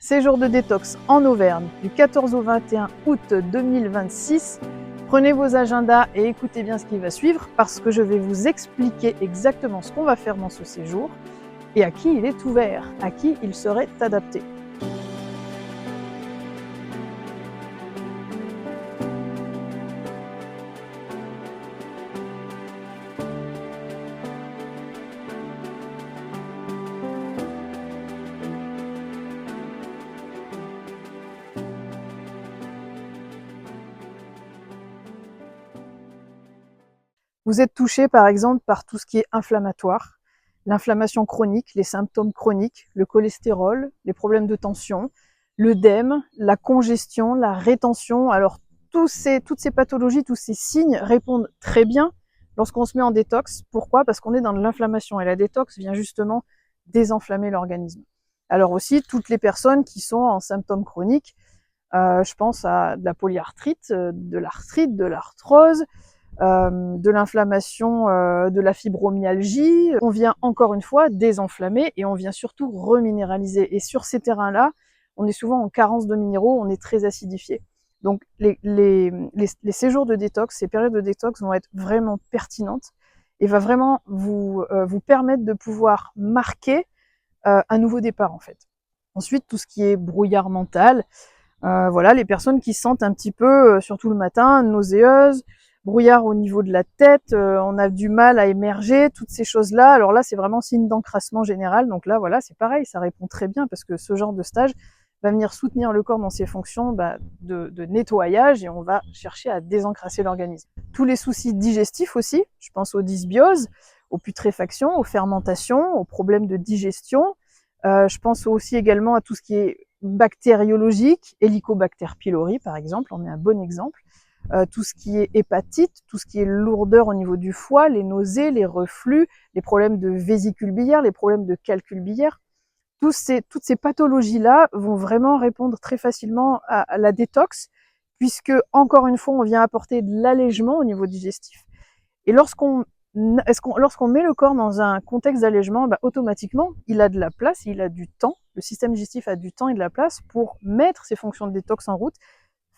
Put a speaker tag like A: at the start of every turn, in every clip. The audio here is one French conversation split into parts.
A: séjour de détox en Auvergne du 14 au 21 août 2026. Prenez vos agendas et écoutez bien ce qui va suivre parce que je vais vous expliquer exactement ce qu'on va faire dans ce séjour et à qui il est ouvert, à qui il serait adapté. Vous êtes touché par exemple par tout ce qui est inflammatoire, l'inflammation chronique, les symptômes chroniques, le cholestérol, les problèmes de tension, l'œdème, la congestion, la rétention. Alors toutes ces pathologies, tous ces signes répondent très bien lorsqu'on se met en détox. Pourquoi? Parce qu'on est dans de l'inflammation et la détox vient justement désenflammer l'organisme. Alors aussi, toutes les personnes qui sont en symptômes chroniques, je pense à de la polyarthrite, de l'arthrite, de l'arthrose, de l'inflammation, de la fibromyalgie. On vient encore une fois désenflammer et on vient surtout reminéraliser. Et sur ces terrains-là, on est souvent en carence de minéraux, on est très acidifié. Donc les séjours de détox, ces périodes de détox vont être vraiment pertinentes et va vraiment vous permettre de pouvoir marquer un nouveau départ en fait. Ensuite, tout ce qui est brouillard mental, voilà, les personnes qui se sentent un petit peu, surtout le matin, nauséeuses, brouillard au niveau de la tête, on a du mal à émerger, toutes ces choses-là. Alors là, c'est vraiment signe d'encrassement général. Donc là, voilà, c'est pareil, ça répond très bien parce que ce genre de stage va venir soutenir le corps dans ses fonctions de nettoyage et on va chercher à désencrasser l'organisme. Tous les soucis digestifs aussi, je pense aux dysbioses, aux putréfactions, aux fermentations, aux problèmes de digestion. Je pense aussi également à tout ce qui est bactériologique, Helicobacter pylori par exemple, on est un bon exemple. Tout ce qui est hépatite, tout ce qui est lourdeur au niveau du foie, les nausées, les reflux, les problèmes de vésicule biliaire, les problèmes de calcul biliaire. Toutes ces pathologies-là vont vraiment répondre très facilement à la détox, puisque, encore une fois, on vient apporter de l'allègement au niveau digestif. Et lorsqu'on met le corps dans un contexte d'allègement, automatiquement, il a de la place, il a du temps, le système digestif a du temps et de la place pour mettre ses fonctions de détox en route,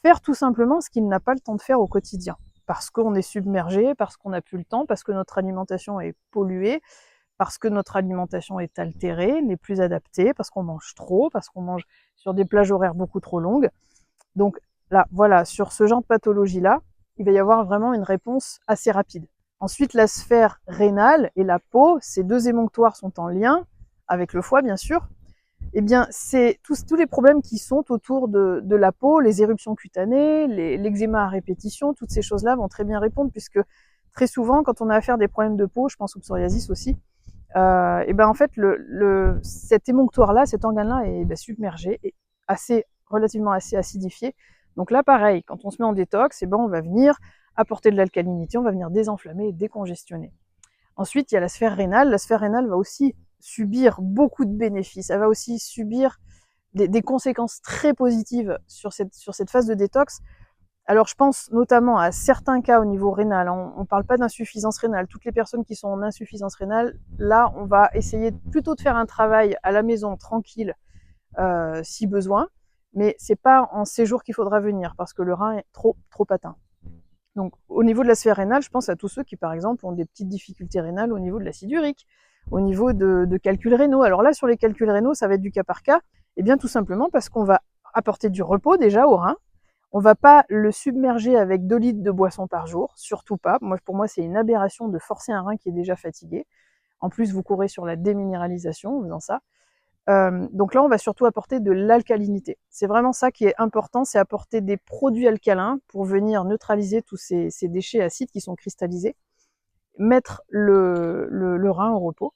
A: faire tout simplement ce qu'il n'a pas le temps de faire au quotidien. Parce qu'on est submergé, parce qu'on n'a plus le temps, parce que notre alimentation est polluée, parce que notre alimentation est altérée, n'est plus adaptée, parce qu'on mange trop, parce qu'on mange sur des plages horaires beaucoup trop longues. Donc là, voilà, sur ce genre de pathologie-là, il va y avoir vraiment une réponse assez rapide. Ensuite, la sphère rénale et la peau, ces deux émonctoires sont en lien avec le foie, bien sûr. Eh bien, c'est tous les problèmes qui sont autour de la peau, les éruptions cutanées, l'eczéma à répétition, toutes ces choses-là vont très bien répondre puisque très souvent, quand on a affaire à des problèmes de peau, je pense au psoriasis aussi, en fait, cet émonctoire-là, cet organe-là est submergé et relativement assez acidifié. Donc là, pareil, quand on se met en détox, on va venir apporter de l'alcalinité, on va venir désenflammer et décongestionner. Ensuite, il y a la sphère rénale. La sphère rénale va aussi subir beaucoup de bénéfices. Elle va aussi subir des conséquences très positives sur cette phase de détox. Alors, je pense notamment à certains cas au niveau rénal. On ne parle pas d'insuffisance rénale. Toutes les personnes qui sont en insuffisance rénale, là, on va essayer plutôt de faire un travail à la maison, tranquille, si besoin. Mais c'est pas en séjour qu'il faudra venir parce que le rein est trop atteint. Donc, au niveau de la sphère rénale, je pense à tous ceux qui, par exemple, ont des petites difficultés rénales au niveau de l'acide urique, au niveau de calculs rénaux. Alors là, sur les calculs rénaux, ça va être du cas par cas. Eh bien, tout simplement parce qu'on va apporter du repos déjà au rein. On va pas le submerger avec 2 litres de boisson par jour, surtout pas. Pour moi, c'est une aberration de forcer un rein qui est déjà fatigué. En plus, vous courez sur la déminéralisation en faisant ça. Donc là, on va surtout apporter de l'alcalinité. C'est vraiment ça qui est important, c'est apporter des produits alcalins pour venir neutraliser tous ces déchets acides qui sont cristallisés, mettre le rein au repos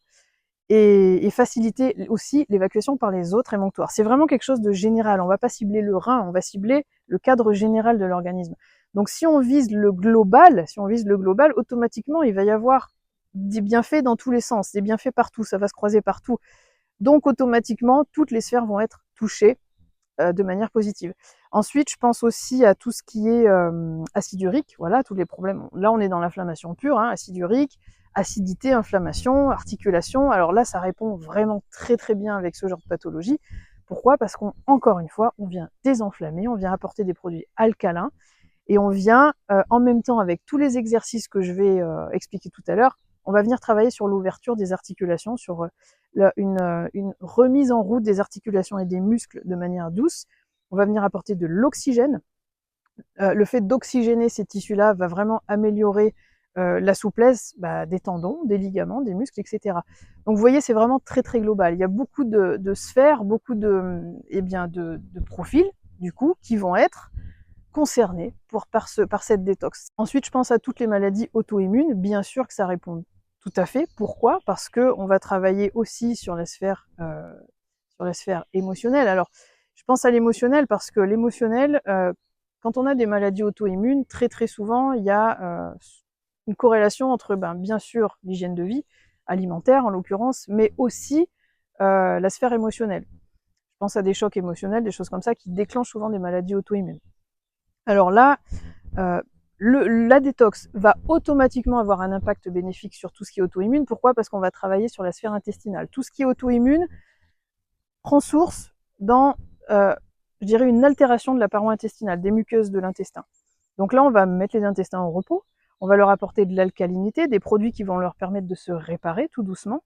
A: et faciliter aussi l'évacuation par les autres émonctoires. C'est vraiment quelque chose de général. On ne va pas cibler le rein, on va cibler le cadre général de l'organisme. Donc si on vise le global, automatiquement, il va y avoir des bienfaits dans tous les sens, des bienfaits partout, ça va se croiser partout. Donc automatiquement, toutes les sphères vont être touchées de manière positive. Ensuite, je pense aussi à tout ce qui est acide urique, voilà, tous les problèmes. Là, on est dans l'inflammation pure, acide urique, acidité, inflammation, articulation. Alors là, ça répond vraiment très bien avec ce genre de pathologie. Pourquoi? Parce qu'encore une fois, on vient désenflammer, on vient apporter des produits alcalins et on vient, en même temps avec tous les exercices que je vais expliquer tout à l'heure, on va venir travailler sur l'ouverture des articulations, sur une remise en route des articulations et des muscles de manière douce. On va venir apporter de l'oxygène. Le fait d'oxygéner ces tissus-là va vraiment améliorer la souplesse des tendons, des ligaments, des muscles, etc. Donc vous voyez, c'est vraiment très très global. Il y a beaucoup de sphères, beaucoup de profils, du coup, qui vont être concernés par cette détox. Ensuite, je pense à toutes les maladies auto-immunes. Bien sûr que ça répond tout à fait. Pourquoi? Parce qu'on va travailler aussi sur la sphère émotionnelle. Alors, je pense à l'émotionnel parce que l'émotionnel, quand on a des maladies auto-immunes, très très souvent, il y a une corrélation entre, bien sûr, l'hygiène de vie, alimentaire en l'occurrence, mais aussi la sphère émotionnelle. Je pense à des chocs émotionnels, des choses comme ça qui déclenchent souvent des maladies auto-immunes. Alors là, la détox va automatiquement avoir un impact bénéfique sur tout ce qui est auto-immune. Pourquoi? Parce qu'on va travailler sur la sphère intestinale. Tout ce qui est auto-immune prend source dans, je dirais, une altération de la paroi intestinale, des muqueuses de l'intestin. Donc là, on va mettre les intestins au repos, on va leur apporter de l'alcalinité, des produits qui vont leur permettre de se réparer tout doucement.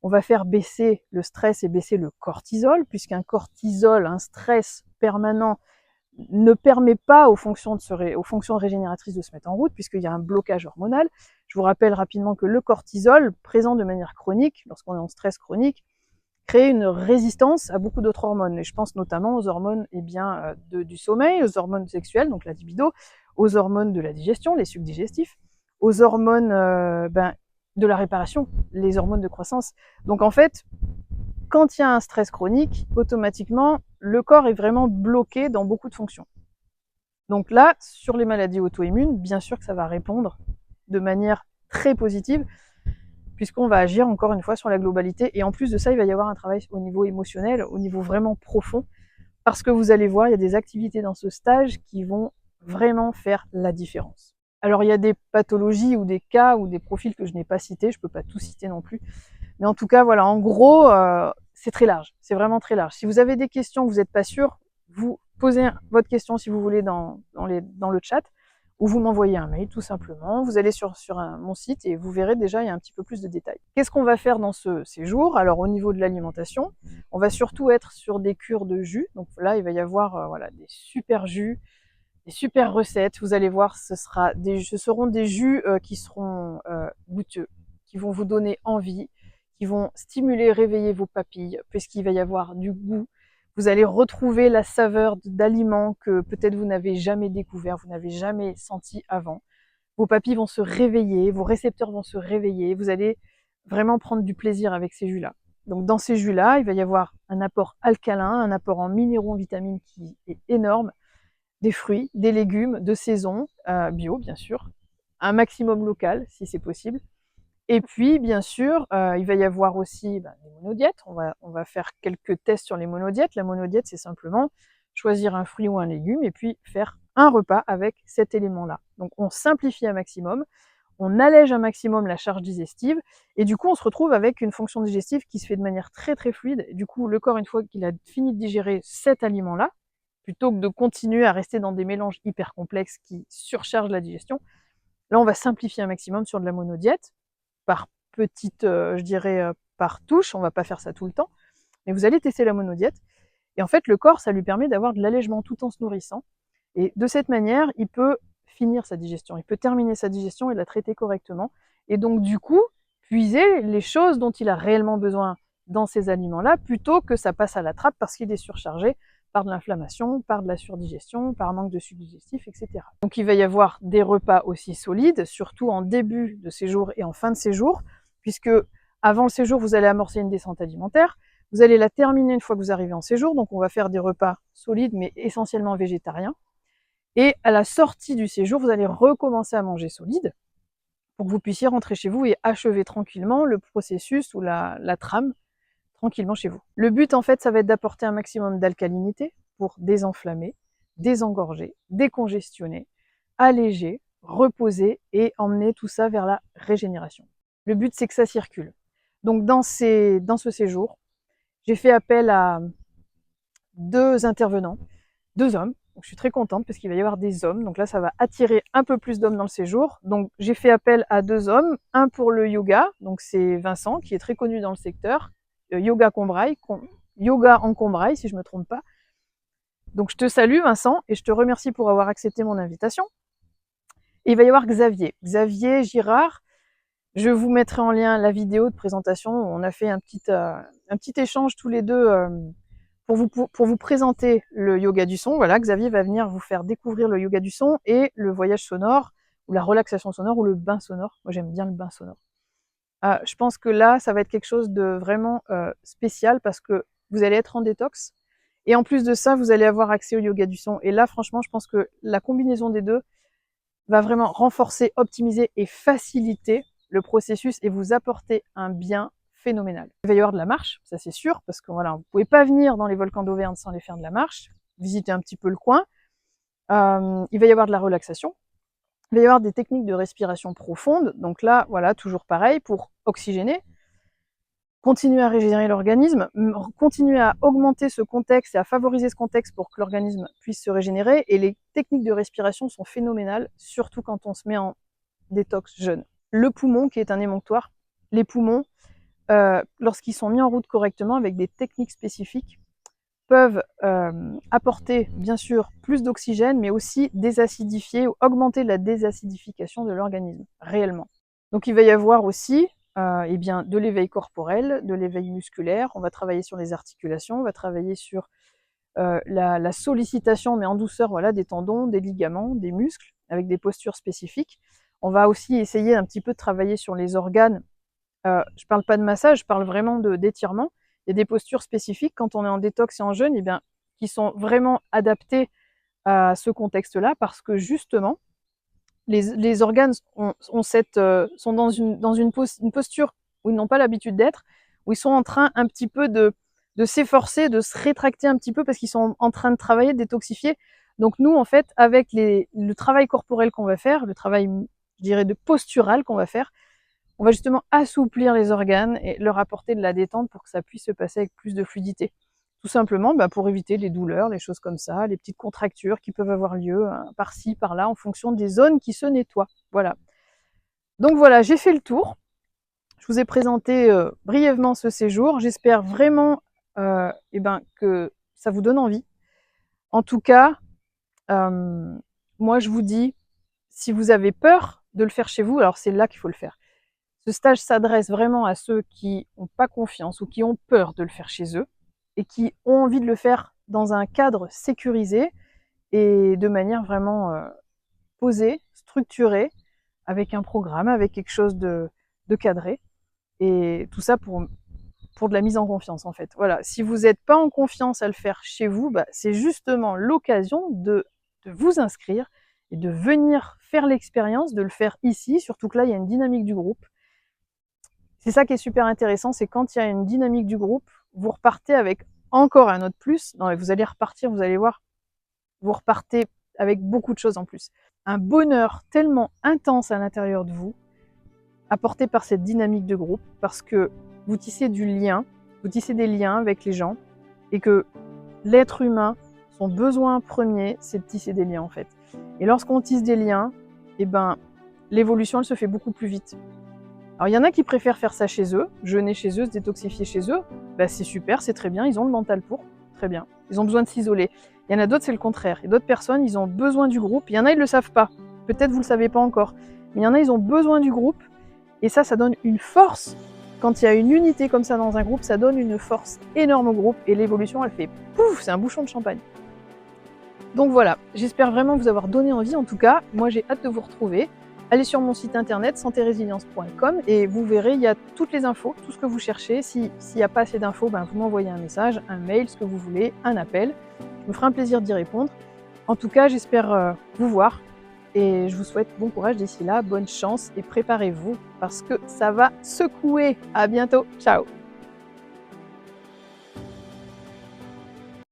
A: On va faire baisser le stress et baisser le cortisol, puisqu'un cortisol, un stress permanent, ne permet pas aux fonctions régénératrices de se mettre en route, puisqu'il y a un blocage hormonal. Je vous rappelle rapidement que le cortisol, présent de manière chronique, lorsqu'on est en stress chronique, crée une résistance à beaucoup d'autres hormones. Et je pense notamment aux hormones du sommeil, aux hormones sexuelles, donc la libido, aux hormones de la digestion, les sucs digestifs, aux hormones de la réparation, les hormones de croissance. Donc en fait, quand il y a un stress chronique, automatiquement, le corps est vraiment bloqué dans beaucoup de fonctions. Donc là, sur les maladies auto-immunes, bien sûr que ça va répondre de manière très positive, puisqu'on va agir encore une fois sur la globalité. Et en plus de ça, il va y avoir un travail au niveau émotionnel, au niveau vraiment profond, parce que vous allez voir, il y a des activités dans ce stage qui vont vraiment faire la différence. Alors il y a des pathologies ou des cas ou des profils que je n'ai pas cités, je ne peux pas tout citer non plus, mais en tout cas, voilà, en gros, c'est très large, c'est vraiment très large. Si vous avez des questions, vous n'êtes pas sûr, vous posez votre question si vous voulez dans le chat, ou vous m'envoyez un mail tout simplement. Vous allez sur mon site et vous verrez déjà, il y a un petit peu plus de détails. Qu'est-ce qu'on va faire dans ce séjour? Alors au niveau de l'alimentation, on va surtout être sur des cures de jus. Donc là, il va y avoir voilà, des super jus, des super recettes. Vous allez voir, ce seront des jus qui seront goûteux, qui vont vous donner envie, qui vont stimuler, réveiller vos papilles, puisqu'il va y avoir du goût. Vous allez retrouver la saveur d'aliments que peut-être vous n'avez jamais découvert, vous n'avez jamais senti avant. Vos papilles vont se réveiller, vos récepteurs vont se réveiller. Vous allez vraiment prendre du plaisir avec ces jus-là. Donc dans ces jus-là, il va y avoir un apport alcalin, un apport en minéraux, en vitamines qui est énorme, des fruits, des légumes de saison, bio bien sûr, un maximum local si c'est possible. Et puis, bien sûr, il va y avoir aussi les monodiètes. On va faire quelques tests sur les monodiètes. La monodiète, c'est simplement choisir un fruit ou un légume et puis faire un repas avec cet élément-là. Donc, on simplifie un maximum, on allège un maximum la charge digestive et du coup, on se retrouve avec une fonction digestive qui se fait de manière très très fluide. Du coup, le corps, une fois qu'il a fini de digérer cet aliment-là, plutôt que de continuer à rester dans des mélanges hyper complexes qui surchargent la digestion, là, on va simplifier un maximum sur de la monodiète par petite, je dirais, par touche. On va pas faire ça tout le temps, mais vous allez tester la monodiète. Et en fait, le corps, ça lui permet d'avoir de l'allègement tout en se nourrissant. Et de cette manière, il peut finir sa digestion, il peut terminer sa digestion et la traiter correctement. Et donc, du coup, puiser les choses dont il a réellement besoin dans ces aliments-là, plutôt que ça passe à la trappe parce qu'il est surchargé par de l'inflammation, par de la surdigestion, par manque de sucre digestif, etc. Donc il va y avoir des repas aussi solides, surtout en début de séjour et en fin de séjour, puisque avant le séjour, vous allez amorcer une descente alimentaire, vous allez la terminer une fois que vous arrivez en séjour, donc on va faire des repas solides, mais essentiellement végétariens. Et à la sortie du séjour, vous allez recommencer à manger solide, pour que vous puissiez rentrer chez vous et achever tranquillement le processus ou la trame tranquillement chez vous. Le but, en fait, ça va être d'apporter un maximum d'alcalinité pour désenflammer, désengorger, décongestionner, alléger, reposer et emmener tout ça vers la régénération. Le but, c'est que ça circule. Donc, dans ce séjour, j'ai fait appel à 2 intervenants, 2 hommes. Donc, je suis très contente parce qu'il va y avoir des hommes. Donc là, ça va attirer un peu plus d'hommes dans le séjour. Donc j'ai fait appel à 2 hommes, un pour le yoga, donc c'est Vincent qui est très connu dans le secteur, yoga en Combrailles si je me trompe pas. Donc je te salue Vincent et je te remercie pour avoir accepté mon invitation. Et il va y avoir Xavier Girard. Je vous mettrai en lien la vidéo de présentation. On a fait un petit échange tous les deux pour vous présenter le yoga du son. Voilà, Xavier va venir vous faire découvrir le yoga du son et le voyage sonore, ou la relaxation sonore, ou le bain sonore. Moi, j'aime bien le bain sonore. Je pense que là, ça va être quelque chose de vraiment spécial parce que vous allez être en détox. Et en plus de ça, vous allez avoir accès au yoga du son. Et là, franchement, je pense que la combinaison des deux va vraiment renforcer, optimiser et faciliter le processus et vous apporter un bien phénoménal. Il va y avoir de la marche, ça c'est sûr, parce que voilà, vous pouvez pas venir dans les volcans d'Auvergne sans aller faire de la marche, visiter un petit peu le coin. Il va y avoir de la relaxation. Il va y avoir des techniques de respiration profonde. Donc là, voilà, toujours pareil, pour oxygéner, continuer à régénérer l'organisme, continuer à augmenter ce contexte et à favoriser ce contexte pour que l'organisme puisse se régénérer. Et les techniques de respiration sont phénoménales, surtout quand on se met en détox jeune. Le poumon, qui est un émonctoire, les poumons, lorsqu'ils sont mis en route correctement avec des techniques spécifiques, peuvent apporter bien sûr plus d'oxygène, mais aussi désacidifier ou augmenter la désacidification de l'organisme, réellement. Donc il va y avoir aussi eh bien, de l'éveil corporel, de l'éveil musculaire, on va travailler sur les articulations, on va travailler sur la sollicitation, mais en douceur, voilà, des tendons, des ligaments, des muscles, avec des postures spécifiques. On va aussi essayer un petit peu de travailler sur les organes. Je parle pas de massage, je parle vraiment d'étirement. Il y a des postures spécifiques quand on est en détox et en jeûne, eh bien, qui sont vraiment adaptées à ce contexte-là, parce que justement, les organes sont dans une posture où ils n'ont pas l'habitude d'être, où ils sont en train un petit peu de s'efforcer, de se rétracter un petit peu parce qu'ils sont en train de travailler, de détoxifier. Donc nous, en fait, avec le travail corporel qu'on va faire, le travail, je dirais, de postural qu'on va faire, on va justement assouplir les organes et leur apporter de la détente pour que ça puisse se passer avec plus de fluidité. Tout simplement pour éviter les douleurs, les choses comme ça, les petites contractures qui peuvent avoir lieu par-ci, par-là, en fonction des zones qui se nettoient. Voilà. Donc voilà, j'ai fait le tour. Je vous ai présenté brièvement ce séjour. J'espère vraiment que ça vous donne envie. En tout cas, moi je vous dis, si vous avez peur de le faire chez vous, alors c'est là qu'il faut le faire. Ce stage s'adresse vraiment à ceux qui n'ont pas confiance ou qui ont peur de le faire chez eux et qui ont envie de le faire dans un cadre sécurisé et de manière vraiment posée, structurée, avec un programme, avec quelque chose de cadré. Et tout ça pour de la mise en confiance, en fait. Voilà. Si vous n'êtes pas en confiance à le faire chez vous, c'est justement l'occasion de vous inscrire et de venir faire l'expérience, de le faire ici, surtout que là, il y a une dynamique du groupe. C'est ça qui est super intéressant, c'est quand il y a une dynamique du groupe, vous repartez avec encore un autre plus. Non, vous allez repartir, vous allez voir, vous repartez avec beaucoup de choses en plus. Un bonheur tellement intense à l'intérieur de vous, apporté par cette dynamique de groupe, parce que vous tissez du lien, vous tissez des liens avec les gens, et que l'être humain, son besoin premier, c'est de tisser des liens en fait. Et lorsqu'on tisse des liens, l'évolution elle se fait beaucoup plus vite. Alors il y en a qui préfèrent faire ça chez eux, jeûner chez eux, se détoxifier chez eux, c'est super, c'est très bien, ils ont le mental pour, très bien. Ils ont besoin de s'isoler. Il y en a d'autres, c'est le contraire. Et d'autres personnes, ils ont besoin du groupe. Il y en a, ils ne le savent pas. Peut-être vous ne le savez pas encore. Mais il y en a, ils ont besoin du groupe. Et ça donne une force. Quand il y a une unité comme ça dans un groupe, ça donne une force énorme au groupe. Et l'évolution, elle fait pouf, c'est un bouchon de champagne. Donc voilà, j'espère vraiment vous avoir donné envie. En tout cas, moi j'ai hâte de vous retrouver. Allez sur mon site internet santerésilience.com et vous verrez, il y a toutes les infos, tout ce que vous cherchez. S'il n'y a pas assez d'infos, vous m'envoyez un message, un mail, ce que vous voulez, un appel. Je me ferai un plaisir d'y répondre. En tout cas, j'espère vous voir et je vous souhaite bon courage d'ici là, bonne chance et préparez-vous parce que ça va secouer. À bientôt, ciao!